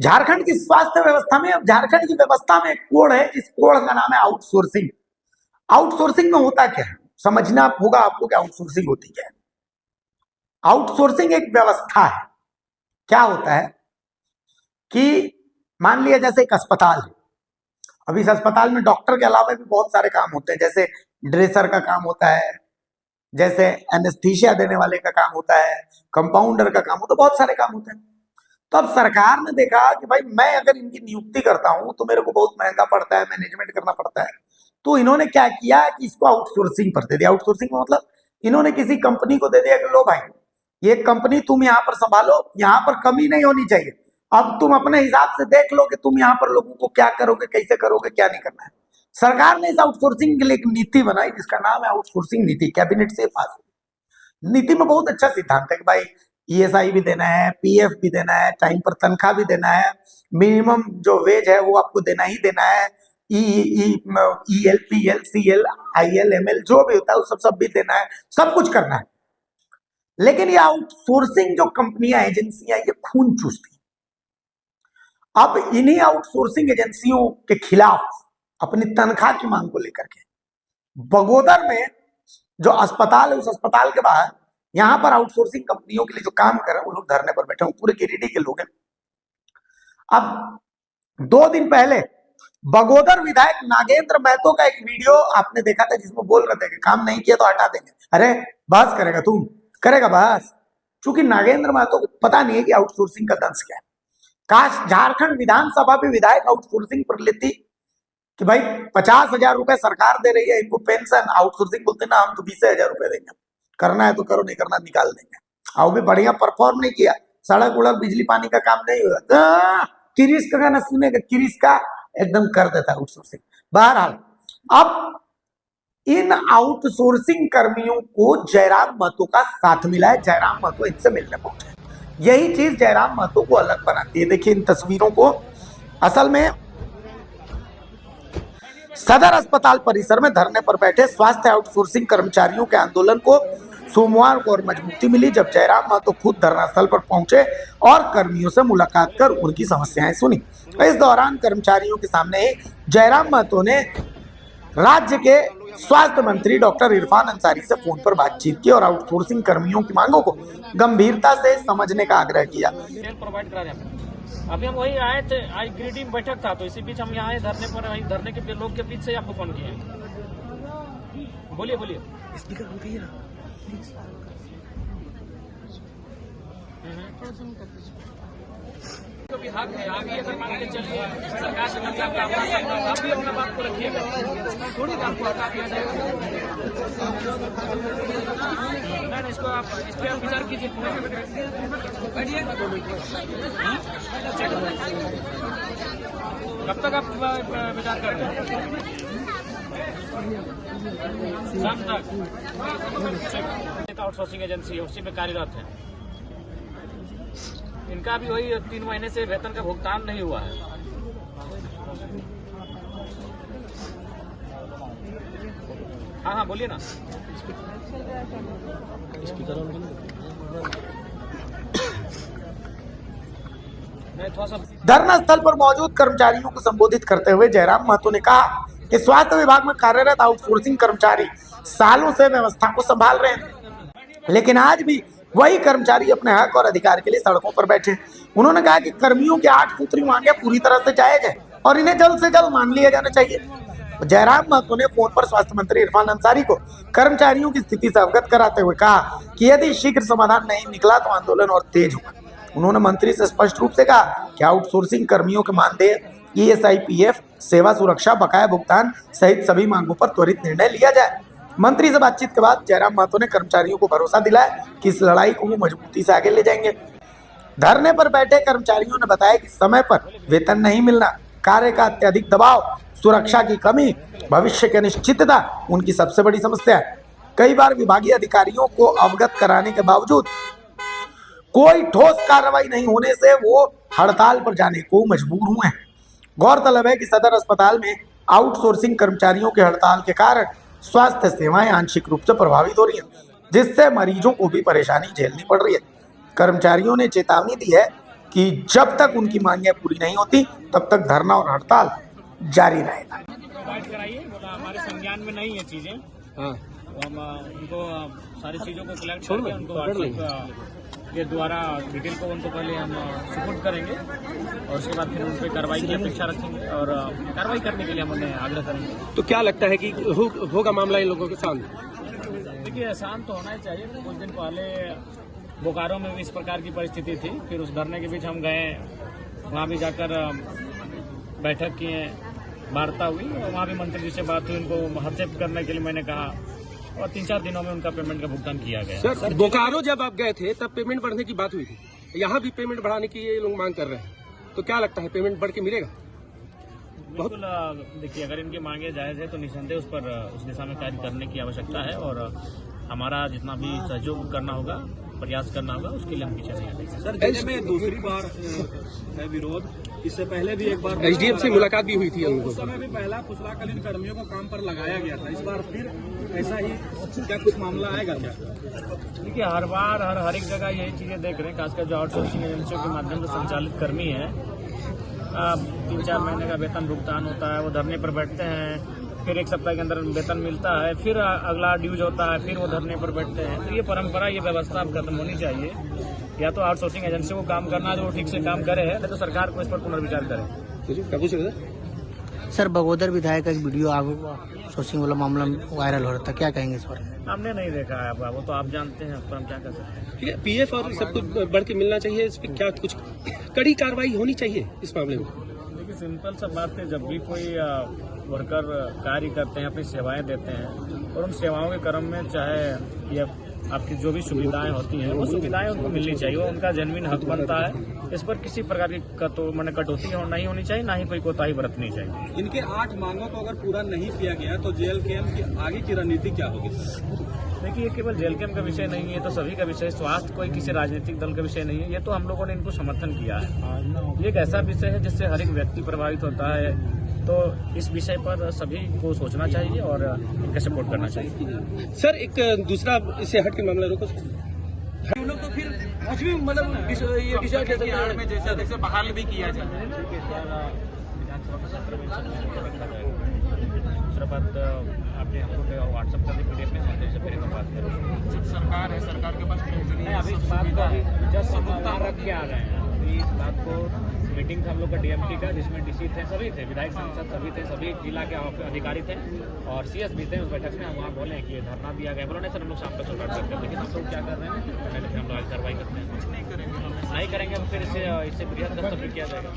झारखंड की स्वास्थ्य व्यवस्था में, अब झारखंड की व्यवस्था में एक कोड है, इस कोड का नाम है आउटसोर्सिंग। आउटसोर्सिंग में होता क्या है, समझना होगा आपको कि आउटसोर्सिंग होती क्या है। आउटसोर्सिंग एक व्यवस्था है। क्या होता है कि मान लिया जैसे एक अस्पताल है, अब इस अस्पताल में डॉक्टर के अलावा भी बहुत सारे काम होते हैं, जैसे ड्रेसर का काम होता है, जैसे एनेस्थीसिया देने वाले का काम होता है, कंपाउंडर का काम होता है, बहुत सारे काम होते हैं। तो अब सरकार ने देखा कि भाई मैं अगर इनकी नियुक्ति करता हूं तो मेरे को बहुत महंगा पड़ता है, मैनेजमेंट करना पड़ता है। तो इन्होंने क्या किया कि इसको आउटसोर्सिंग पर दे दिया। आउटसोर्सिंग में मतलब इन्होंने किसी कंपनी को दे दिया कि लो भाई ये कंपनी तुम यहाँ पर संभालो, यहाँ पर कमी नहीं होनी चाहिए, अब तुम अपने हिसाब से देख लो कि तुम यहाँ पर लोगों को क्या करोगे, कैसे करोगे, क्या नहीं करना है। सरकार ने इस आउटसोर्सिंग के लिए एक नीति बनाई जिसका नाम है आउटसोर्सिंग नीति, कैबिनेट से पास हुई। नीति में बहुत अच्छा सिद्धांत है कि भाई ईएसआई भी देना है, पीएफ भी देना है, टाइम पर तनख्वाह भी देना है, मिनिमम जो वेज है वो आपको देना ही देना है, EL PL CL IL ML जो भी होता है वो सब भी देना है, सब कुछ करना है। लेकिन ये आउटसोर्सिंग जो कंपनियां एजेंसियां ये खून चूसती। अब इन्हीं आउटसोर्सिंग एजेंसियों के खिलाफ अपनी तनख्वाह की मांग को लेकर के बगोदर में जो अस्पताल है उस अस्पताल के बाहर यहां पर आउटसोर्सिंग कंपनियों के लिए जो काम कर रहे हैं वो लोग धरने पर बैठे हैं, पूरे गिरिडीह के लोग हैं। अब 2 दिन पहले बगोदर विधायक नागेंद्र महतो का एक वीडियो आपने देखा था जिसमें बोल रहे थे कि काम नहीं किया तो हटा देंगे। अरे बहस करेगा, तुम करेगा बहस? चूंकि नागेंद्र महतो को पता नहीं है कि आउटसोर्सिंग का दंश क्या है। काश झारखंड विधानसभा भी विधायक आउटसोर्सिंग पर लेती कि भाई 50,000 रुपए सरकार दे रही है इनको पेंशन, आउटसोर्सिंग बोलते ना हम तो 20,000 रुपए देंगे, करना है तो करो, नहीं करना निकाल देंगे। और भी बढ़िया परफॉर्म नहीं किया, सड़क उड़क बिजली पानी का काम नहीं हुआ, किरिस का गाना सुनेगा, किरिस का एकदम कर देता आउटसोर्सिंग। बहरहाल अब इन आउटसोर्सिंग कर्मियों को जयराम महतो का साथ मिला है, जयराम महतो इनसे मिलने पहुंचे। यही चीज जयराम महतो को अलग बनाती है। देखिए इन तस्वीरों को, असल में सदर अस्पताल परिसर में धरने पर बैठे स्वास्थ्य आउटसोर्सिंग कर्मचारियों के आंदोलन को सोमवार को और मजबूती मिली जब जयराम महतो खुद धरना स्थल पर पहुंचे और कर्मियों से मुलाकात कर उनकी समस्याएं सुनी। इस दौरान कर्मचारियों के सामने ही जयराम महतो ने राज्य के स्वास्थ्य मंत्री डॉक्टर इरफान अंसारी से फोन पर बातचीत की और आउटसोर्सिंग कर्मियों की मांगों को गंभीरता से समझने का आग्रह किया। अभी हम वही आए थे, आज गिरिडीह में बैठक था तो इसी बीच हम यहाँ आए धरने पर, वही धरने के लोग के बीच से आपको फोन किया। बोलिए बोलिए। तो भी हक है, आगे अगर मान के चलिए सरकार से मतलब आप भी अपना बात को रखिएगा, थोड़ी आपको हटा दिया जाएगा। नहीं इसको आप इस पर विचार कीजिए, कब तक आप विचार करेंगे? शाम तक। आउटसोर्सिंग एजेंसी है उसी में कार्यरत है, इनका भी वही 3 महीने से वेतन का भुगतान नहीं हुआ है। हाँ हाँ बोलिए ना। धरना स्थल पर मौजूद कर्मचारियों को संबोधित करते हुए जयराम महतो ने कहा कि स्वास्थ्य विभाग में कार्यरत आउटसोर्सिंग कर्मचारी सालों से व्यवस्था को संभाल रहे हैं, लेकिन आज भी वही कर्मचारी अपने हक और अधिकार के लिए सड़कों पर बैठे। उन्होंने कहा कि कर्मियों की 8 सूत्री मांगे पूरी तरह से जायज है और इन्हें जल्द से जल्द मान लिया जाना चाहिए। जयराम महतो ने फोन पर स्वास्थ्य मंत्री इरफान अंसारी को कर्मचारियों की स्थिति से अवगत कराते हुए कहा कि यदि शीघ्र समाधान नहीं निकला तो आंदोलन और तेज होगा। उन्होंने मंत्री से स्पष्ट रूप से कहा कि आउटसोर्सिंग कर्मियों के मानदेय, ईएसआई, पीएफ, सेवा सुरक्षा, बकाया भुगतान सहित सभी मांगों पर त्वरित निर्णय लिया जाए। मंत्री से बातचीत के बाद जयराम महतो ने कर्मचारियों को भरोसा दिलाया कि इस लड़ाई को वो मजबूती से आगे ले जाएंगे। धरने पर बैठे कर्मचारियों ने बताया कि समय पर वेतन नहीं मिलना, कार्य का अत्यधिक दबाव, सुरक्षा की कमी, भविष्य की अनिश्चितता उनकी सबसे बड़ी समस्या है। कई बार विभागीय अधिकारियों को अवगत कराने के बावजूद कोई ठोस कार्रवाई नहीं होने से वो हड़ताल पर जाने को मजबूर हुए हैं। गौरतलब है कि सदर अस्पताल में आउटसोर्सिंग कर्मचारियों के हड़ताल के कारण स्वास्थ्य सेवाएं आंशिक रूप से प्रभावित हो रही हैं, जिससे मरीजों को भी परेशानी झेलनी पड़ रही है। कर्मचारियों ने चेतावनी दी है कि जब तक उनकी मांगें पूरी नहीं होती तब तक धरना और हड़ताल जारी रहेगा। बात कराइए, बोला हमारे संज्ञान में नहीं है चीजें। हाँ तो हम उनको सारी चीजों को कलेक्ट करके उनको व्हाट्सएप के द्वारा डिटेल को उनको पहले हम सुपुर्द करेंगे और उसके बाद फिर उन पर कार्रवाई की अपेक्षा रखेंगे और कार्रवाई करने के लिए हम उन्हें आग्रह करेंगे। तो क्या लगता है कि होगा मामला इन लोगों के सामने? देखिए, शांत तो होना ही चाहिए। कुछ दिन पहले बोकारो में भी इस प्रकार की परिस्थिति थी, फिर उस धरने के बीच हम गए, वहाँ भी जाकर बैठक किए, वार्ता हुई और वहाँ भी मंत्री जी से बात हुई, उनको हस्तक्षेप करने के लिए मैंने कहा और 3-4 दिनों में उनका पेमेंट का भुगतान किया गया। सर बोकारो जब आप गए थे तब पेमेंट बढ़ने की बात हुई थी, यहाँ भी पेमेंट बढ़ाने की ये लोग मांग कर रहे हैं, तो क्या लगता है पेमेंट बढ़ के मिलेगा? बिल्कुल, देखिए अगर इनकी मांगे जायज है तो निसंदेह उस पर उस दिशा में कार्य करने की आवश्यकता है और हमारा जितना भी सहयोग करना होगा, प्रयास करना होगा, उसके लिए हम पीछे नहीं हटेंगे। सर, जिले में दूसरी बार है विरोध, इससे पहले भी एक बार एसडीएम से मुलाकात भी हुई थी उनको। उस समय भी पहला कुशलाकालीन कर्मियों को काम पर लगाया गया था, इस बार फिर ऐसा ही क्या कुछ मामला आएगा क्या? देखिए, हर बार हर एक जगह यही चीजें देख रहे हैं, खासकर जो आउटसोर्सिंग एजेंसियों के माध्यम से संचालित कर्मी है, 3-4 महीने का वेतन भुगतान होता है, वो धरने पर बैठते हैं, फिर 1 सप्ताह के अंदर वेतन मिलता है, फिर अगला ड्यूज होता है, फिर वो धरने पर बैठते हैं। तो ये परंपरा, ये व्यवस्था अब खत्म होनी चाहिए। या तो आउटसोर्सिंग एजेंसी को काम करना है जो वो ठीक से काम करे है, नहीं तो सरकार को इस पर पुनर्विचार करे। सर, बगोदर विधायक का एक वीडियो आगे सोर्सिंग वाला मामला वायरल हो रहा था, क्या कहेंगे इस पर? हमने नहीं देखा है, अब वो तो आप जानते हैं, उस पर हम क्या कर सकते हैं। ठीक है, पीएफ और सब कुछ बढ़ के मिलना चाहिए, इस पर क्या कुछ कड़ी कार्रवाई होनी चाहिए इस मामले में? देखिए, सिंपल सा बात है, जब भी कोई वर्कर कार्य करते हैं, अपनी सेवाएं देते हैं और उन सेवाओं के क्रम में चाहे ये आपकी जो भी सुविधाएं होती हैं, वो सुविधाएं उनको मिलनी चाहिए, वो उनका जेन्युइन हक बनता है। इस पर किसी प्रकार की कटौती नहीं होनी चाहिए, ना ही कोई कोताही बरतनी चाहिए। इनके 8 मांगों को अगर पूरा नहीं किया गया तो जेल कैंप की आगे की रणनीति क्या होगी? देखिए, ये केवल जेल कैंप का विषय नहीं है, तो सभी का विषय, स्वास्थ्य कोई किसी राजनीतिक दल का विषय नहीं है। ये तो हम लोगों ने इनको समर्थन किया है। ये एक ऐसा विषय है जिससे हर एक व्यक्ति प्रभावित होता है, तो इस विषय पर सभी को सोचना चाहिए और इनका सपोर्ट करना चाहिए। सर, एक दूसरा इससे हट के मामला रोको। हम लोग तो फिर कुछ भी मतलब ये विषय के आड़ में जैसा जैसे बहाल भी किया जाए। विधानसभा के सत्र में दूसरा बात, आपने हमको व्हाट्सएप का भी पीडीएफ में मंत्री से फिर बात करें। सरकार है, सरकार के पास नहीं, अभी इस बात को जस्ट हम रख के आ गए हैं। अभी इस बात को मीटिंग था हम लोग का डीएमटी का, जिसमें डीसी थे, सभी थे, विधायक सांसद सभी थे, सभी जिला के अधिकारी थे और सीएस भी थे। उस बैठक में हम वहाँ बोले कि ये धरना दिया गया, बोलो नहीं सर हम लोग शाम तक सुधार करते हैं, लेकिन हम लोग क्या कर रहे हैं, हम लोग कार्रवाई करते हैं, कुछ नहीं करेंगे, फिर इससे बृहद दस्तक किया जाएगा।